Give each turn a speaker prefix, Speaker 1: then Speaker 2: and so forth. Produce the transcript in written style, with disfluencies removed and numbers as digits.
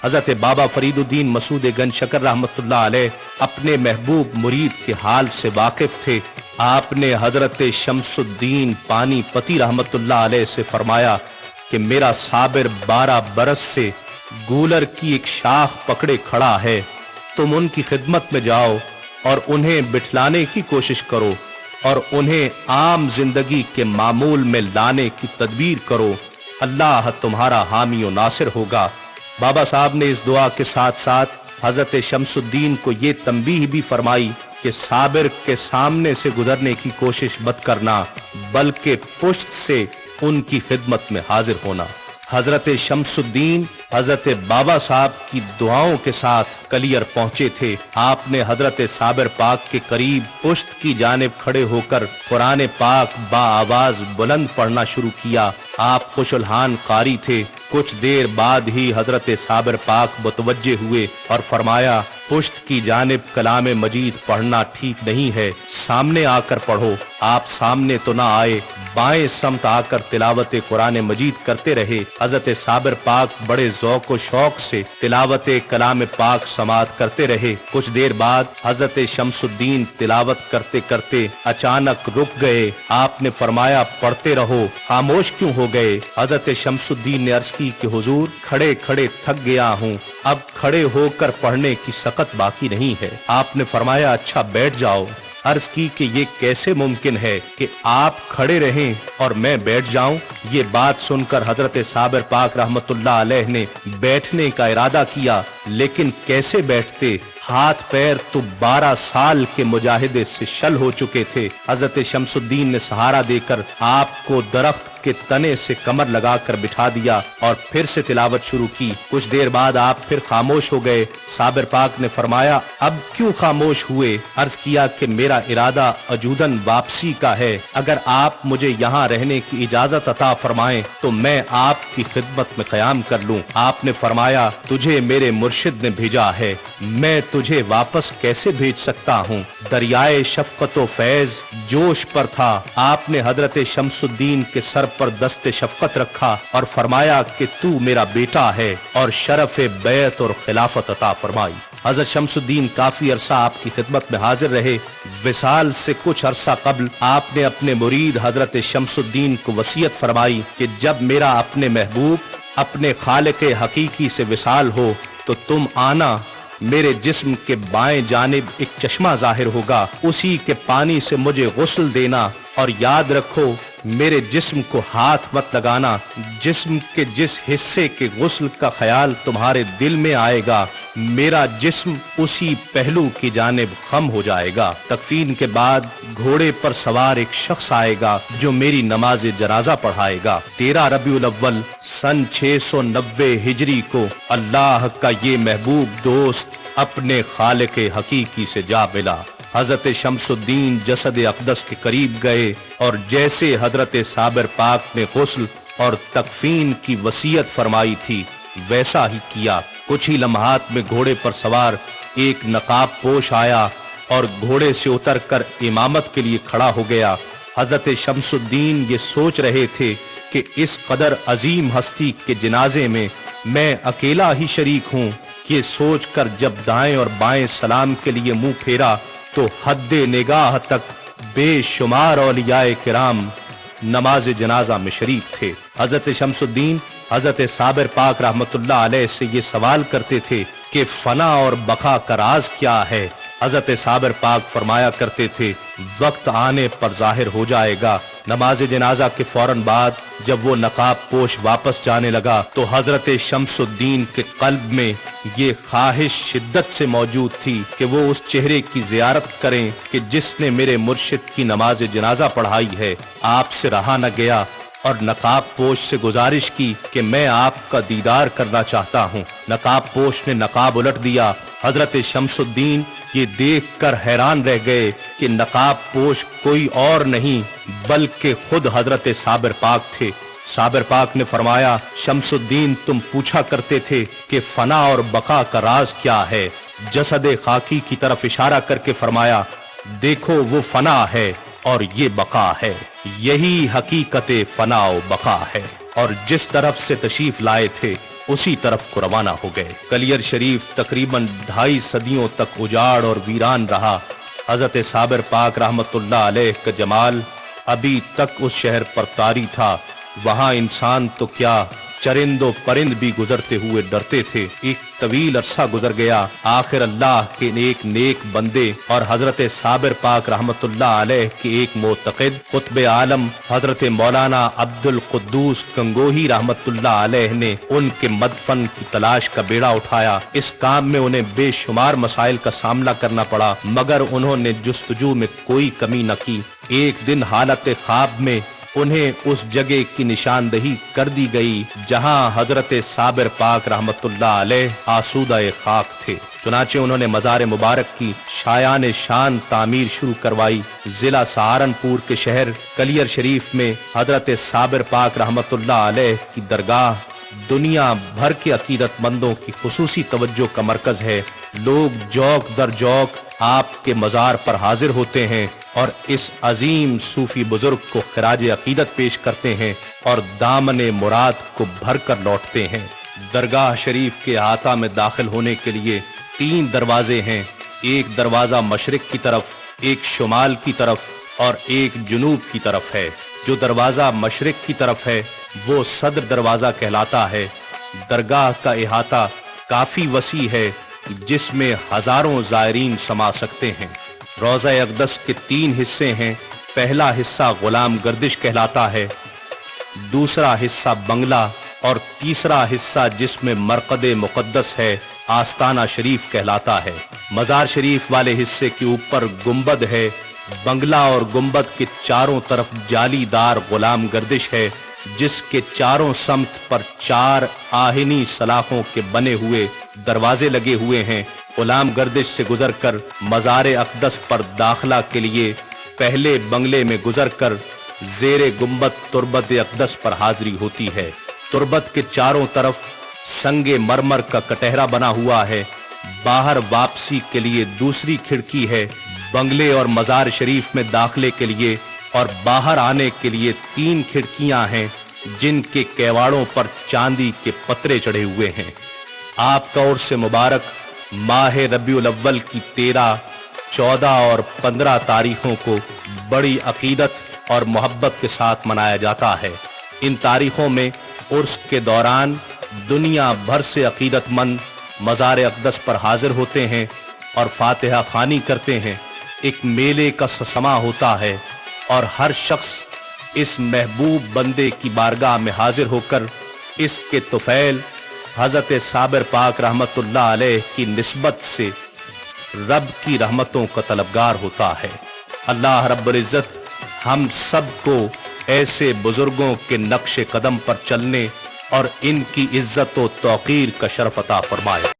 Speaker 1: हजरत बाबा फरीदुद्दीन मसूद गंज शकर रहमतुल्लाह अलैह अपने महबूब मुरीद के हाल से वाकिफ थे। आपने हजरत शमसुद्दीन पानीपती रहमतुल्लाह अलैह से फरमाया कि मेरा साबिर 12 बरस से गूलर की एक शाख पकड़े खड़ा है, तुम उनकी खिदमत में जाओ और उन्हें बिठलाने की कोशिश करो और उन्हें आम जिंदगी के मामूल में लाने की तदबीर करो, अल्लाह तुम्हारा हामी और नासिर होगा। बाबा साहब ने इस दुआ के साथ साथ हजरत शमसुद्दीन को ये तंबीह भी फरमाई कि साबिर के सामने से गुजरने की कोशिश मत करना, बल्कि पुश्त से उनकी खिदमत में हाजिर होना। हजरत शमसुद्दीन हजरत बाबा साहब की दुआओं के साथ कलियर पहुंचे थे। आपने हजरत साबिर पाक के करीब पुश्त की जानिब खड़े होकर कुरान पाक बाआवाज बुलंद पढ़ना शुरू किया। आप खुशुलहान कारी थे। कुछ देर बाद ही हजरत साबिर पाक मुतवज्जे हुए और फरमाया, पुश्त की जानिब कलाम मजीद पढ़ना ठीक नहीं है, सामने आकर पढ़ो। आप सामने तो ना आए, बाएं समत आकर तिलावत कुरान मजीद करते रहे। हजरत साबिर पाक बड़े ज़ौक़ व शौक से तिलावत कलाम पाक समात करते रहे। कुछ देर बाद हजरत शमसुद्दीन तिलावत करते करते अचानक रुक गए। आपने फरमाया, पढ़ते रहो, खामोश क्यों हो गए? हजरत शमसुद्दीन ने अर्ज की कि हुजूर, खड़े खड़े थक गया हूँ, अब खड़े होकर पढ़ने की सकत बाकी नहीं है। आपने फरमाया, अच्छा बैठ जाओ। अर्ज की कि ये कैसे मुमकिन है कि आप खड़े रहें और मैं बैठ जाऊं? ये बात सुनकर हजरत साबिर पाक रहमतुल्लाह अलैह ने बैठने का इरादा किया, लेकिन कैसे बैठते? हाथ पैर तो 12 साल के मुजाहिदे से शल हो चुके थे। हजरत शमसुद्दीन ने सहारा देकर आपको दरख्त के तने से कमर लगाकर बिठा दिया और फिर से तिलावत शुरू की। कुछ देर बाद आप फिर खामोश हो गए। साबिर पाक ने फरमाया, अब क्यों खामोश हुए? अर्ज किया कि मेरा इरादा अजूदन वापसी का है, अगर आप मुझे यहाँ रहने की इजाजत अता फरमाएं तो मैं आपकी खिदमत में क़याम कर लूं। आपने फरमाया, तुझे मेरे मुर्शिद ने भेजा है, मैं तुझे वापस कैसे भेज सकता हूँ? दरियाए शफकत व फैज जोश पर था। आपने हजरत शमसुद्दीन के सर पर दस्ते शफकत रखा और फरमाया कि तू मेरा बेटा है और शरफ बैत और खिलाफत अता फरमाई। हजरत शमसुद्दीन काफी अरसा आपकी खिदमत में हाजिर रहे। विसाल से कुछ अरसा कबल आपने अपने मुरीद हजरत शमसुद्दीन को वसीयत फरमाई कि जब मेरा अपने महबूब अपने खालिक हकीकी से विसाल हो तो तुम आना, मेरे जिस्म के बाएं जानिब एक चश्मा जाहिर होगा, उसी के पानी से मुझे गुस्ल देना और याद रखो मेरे जिस्म को हाथ मत लगाना। जिस्म के जिस हिस्से के गुस्ल का ख्याल तुम्हारे दिल में आएगा, मेरा जिस्म उसी पहलू की जानिब खम हो जाएगा। तकफीन के बाद घोड़े पर सवार एक शख्स आएगा जो मेरी नमाज जनाजा पढ़ाएगा। 13 रबीउल अव्वल सन 690 हिजरी को अल्लाह का ये महबूब दोस्त अपने खालिक हकीकी से जा मिला। हजरत शमसुद्दीन जसद अक़दस के करीब गए और जैसे हजरत साबिर पाक ने गुस्ल और तकफीन की वसीयत फरमाई थी वैसा ही किया। कुछ ही लम्हात में घोड़े पर सवार एक नकाब पोश आया और घोड़े से उतरकर इमामत के लिए खड़ा हो गया। हजरत शमसुद्दीन ये सोच रहे थे कि इस कदर अजीम हस्ती के जनाजे में मैं अकेला ही शरीक हूँ। ये सोचकर जब दाएं और बाएं सलाम के लिए मुंह फेरा तो हद्दे निगाह तक बेशुमार औलियाए किराम नमाज जनाजा में शरीक थे। हजरत शमसुद्दीन हजरत साबिर पाक रहमतुल्लाह अलैह से ये सवाल करते थे कि फना और बका का राज क्या है? हजरत साबिर पाक फरमाया करते थे, वक्त आने पर जाहिर हो जाएगा। नमाज जनाजा के फौरन बाद जब वो नकाब पोश वापस जाने लगा तो हजरत शमसुद्दीन के कल्ब में ये ख्वाहिश शिद्दत से मौजूद थी कि वो उस चेहरे की जियारत करें कि जिसने मेरे मुर्शिद की नमाज जनाजा पढ़ाई है। आपसे रहा न गया और नकाब पोश से गुजारिश की कि मैं आपका दीदार करना चाहता हूँ। नकाब पोश ने नकाब उलट दिया। हजरत शमसुद्दीन ये देखकर हैरान रह गए कि नकाब पोश कोई और नहीं बल्कि खुद हजरत साबिर पाक थे। साबिर पाक ने फरमाया, शमसुद्दीन तुम पूछा करते थे कि फना और बका का राज क्या है? जसद खाकी की तरफ इशारा करके फरमाया, देखो वो फना है और ये बका है, यही हकीकत फना और बका है। और जिस तरफ से तशरीफ लाए थे उसी तरफ को रवाना हो गए। कलियर शरीफ तकरीबन 2.5 सदियों तक उजाड़ और वीरान रहा। हजरत साबिर पाक रहमतुल्लाह अलैह का जमाल अभी तक उस शहर पर तारी था। वहां इंसान तो क्या, चरिंदो परिंद भी गुजरते हुए डरते थे। एक तवील अरसा गुजर गया। आखिर अल्लाह के एक नेक बंदे और हजरत साबिर पाक रहमतुल्लाह अलैह के एक मोतक़िद कुतुब आलम हजरत मौलाना अब्दुल कुद्दूस गंगोही रहमतुल्लाह अलैह ने उनके मदफन की तलाश का बेड़ा उठाया। इस काम में उन्हें बेशुमार मसाइल का सामना करना पड़ा, मगर उन्होंने जुस्तजू में कोई कमी न की। एक दिन हालत ख्वाब में उन्हें उस जगह की निशानदही कर दी गई जहां हजरत साबिर पाक रहमतुल्लाह अलैह आसूदा खाक थे। चुनाचे उन्होंने मज़ार मुबारक की शायान शान तामीर शुरू करवाई। जिला सहारनपुर के शहर कलियर शरीफ में हजरत साबिर पाक रहमतुल्लाह अलैह की दरगाह दुनिया भर के अकीदतमंदों की खुसूसी तवज्जो का मरकज है। लोग जौक दर जौक आपके मज़ार पर हाजिर होते हैं और इस अजीम सूफी बुजुर्ग को खिराज अकीदत पेश करते हैं और दामने मुराद को भर कर लौटते हैं। दरगाह शरीफ के अहाता में दाखिल होने के लिए 3 दरवाजे हैं। एक दरवाजा मशरिक की तरफ, एक शुमाल की तरफ और एक जुनूब की तरफ है। जो दरवाजा मशरिक की तरफ है वो सदर दरवाजा कहलाता है। दरगाह का अहाता काफी वसी है जिसमें हजारों ज़ायरीन समा सकते हैं। रोज़ा अक़दस के 3 हिस्से हैं। पहला हिस्सा गुलाम गर्दिश कहलाता है, दूसरा हिस्सा बंगला और तीसरा हिस्सा जिसमें मरकद मुक़द्दस है आस्ताना शरीफ कहलाता है। मज़ार शरीफ वाले हिस्से के ऊपर गुंबद है। बंगला और गुंबद के चारों तरफ जालीदार गुलाम गर्दिश है जिसके चारों समत पर 4 आहिनी सलाखों के बने हुए दरवाजे लगे हुए हैं। गुलाम गर्दिश से गुजरकर मज़ार अक़दस पर दाखिला के लिए पहले बंगले में गुजरकर ज़ेरे गुंबद तुरबत अक़दस पर हाजिरी होती है। तुरबत के चारों तरफ संगे मरमर का कटहरा बना हुआ है। बाहर वापसी के लिए दूसरी खिड़की है। बंगले और मज़ार शरीफ में दाखिले के लिए और बाहर आने के लिए 3 खिड़कियां हैं जिनके केवाड़ों पर चांदी के पतरे चढ़े हुए हैं। आपका उर्स मुबारक माह रबीउल अव्वल की 13, 14 और 15 तारीखों को बड़ी अकीदत और मोहब्बत के साथ मनाया जाता है। इन तारीखों में उर्स के दौरान दुनिया भर से अकीदतमंद मज़ार अक़दस पर हाजिर होते हैं और फातिहा खानी करते हैं। एक मेले का समा होता है और हर शख्स इस महबूब बंदे की बारगाह में हाजिर होकर इसके तुफैल हजरत साबिर पाक रहमतुल्लाह अलैह की निस्बत से रब की रहमतों का तलबगार होता है। अल्लाह रब्बुल इज़्ज़त हम सब को ऐसे बुजुर्गों के नक्शे कदम पर चलने और इनकी इज्जत व तौकीर का शरफ अता फरमाए।